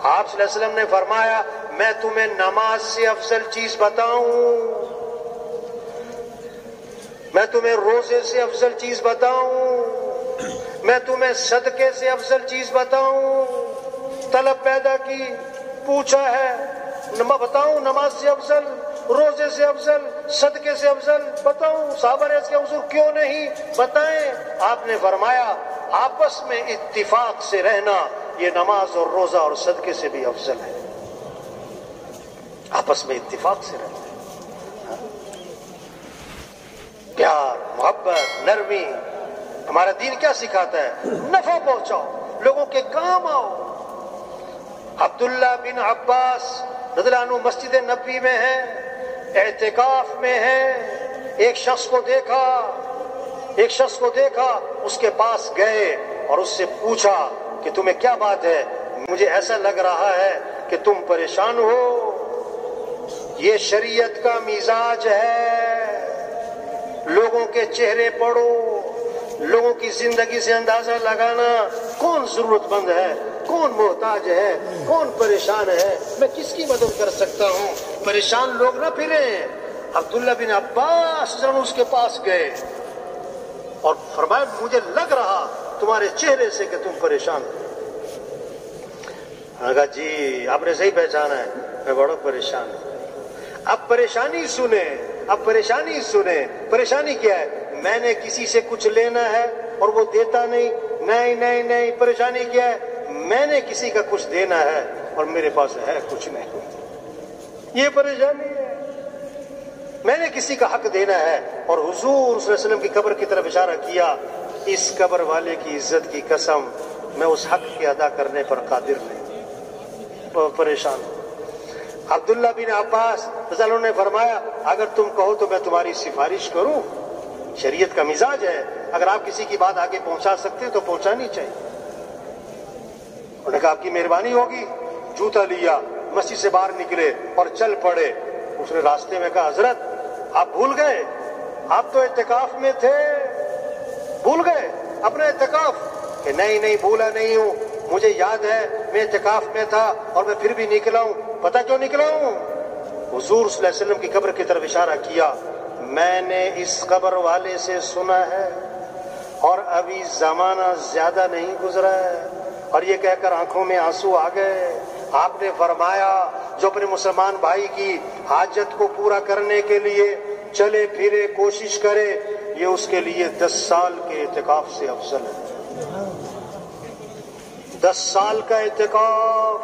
آپ صلی اللہ علیہ وسلم نے فرمایا میں تمہیں نماز سے افضل چیز بتاؤں، میں تمہیں روزے سے افضل چیز بتاؤں، میں تمہیں صدقے سے افضل چیز بتاؤں؟ طلب پیدا کی، پوچھا ہے، بتاؤں نماز سے افضل، روزے سے افضل، صدقے سے افضل بتاؤں؟ صحابہ نے اس کے حضور کیوں نہیں بتائیں؟ آپ نے فرمایا آپس میں اتفاق سے رہنا یہ نماز اور روزہ اور صدقے سے بھی افضل ہے۔ آپس میں اتفاق سے رہنا، پیار، محبت، نرمی۔ ہمارا دین کیا سکھاتا ہے؟ نفع پہنچاؤ، لوگوں کے کام آؤ۔ عبداللہ بن عباس رضی اللہ عنہ مسجد نبوی میں ہیں، اعتکاف میں ہیں، ایک شخص کو دیکھا، اس کے پاس گئے اور اس سے پوچھا کہ تمہیں کیا بات ہے؟ مجھے ایسا لگ رہا ہے کہ تم پریشان ہو۔ یہ شریعت کا مزاج ہے، لوگوں کے چہرے پڑھو، لوگوں کی زندگی سے اندازہ لگانا کون ضرورت مند ہے، کون محتاج ہے، کون پریشان ہے، میں کس کی مدد کر سکتا ہوں؟ پریشان لوگ نہ پھریں۔ عبداللہ بن عباس جب اس کے پاس گئے اور فرمایا مجھے لگ رہا تمہارے چہرے سے کہ تم پریشان ہو۔ کہا جی آپ نے صحیح پہچانا ہے، میں بڑا پریشان ہوں۔ اب پریشانی سنیں، پریشانی کیا ہے؟ میں نے کسی سے کچھ لینا ہے اور وہ دیتا نہیں، پریشانی کیا ہے؟ میں نے کسی کا کچھ دینا ہے اور میرے پاس ہے کچھ نہیں، یہ پریشانی ہے۔ میں نے کسی کا حق دینا ہے، اور حضور صلی اللہ علیہ وسلم کی قبر کی طرف اشارہ کیا، اس قبر والے کی عزت کی قسم میں اس حق کے ادا کرنے پر قادر نہیں، پریشان ہوں۔ عبداللہ بن عباس رضی اللہ عنہ نے فرمایا اگر تم کہو تو میں تمہاری سفارش کروں، شریعت کا مزاج ہے، اگر آپ کسی کی بات آگے پہنچا سکتے تو پہنچانی چاہیے۔ انہوں نے کہا آپ کی مہربانی ہوگی۔ جوتا لیا، مسجد سے باہر نکلے اور چل پڑے۔ اس نے راستے میں کہا حضرت آپ بھول گئے، آپ تو اعتکاف میں تھے، بھول گئے اپنا اعتکاف؟ کہ نہیں بھولا نہیں ہوں، مجھے یاد ہے میں اعتکاف میں تھا اور میں پھر بھی نکلا ہوں۔ پتہ کیوں نکلا ہوں؟ حضور صلی اللہ علیہ وسلم کی قبر کی طرف اشارہ کیا، میں نے اس قبر والے سے سنا ہے اور ابھی زمانہ زیادہ نہیں گزرا ہے، اور یہ کہہ کر آنکھوں میں آنسو آ گئے۔ آپ نے فرمایا جو اپنے مسلمان بھائی کی حاجت کو پورا کرنے کے لیے چلے پھرے کوشش کرے، یہ اس کے لیے 10 سال کے اعتکاف سے افضل ہے۔ 10 سال کا اعتکاف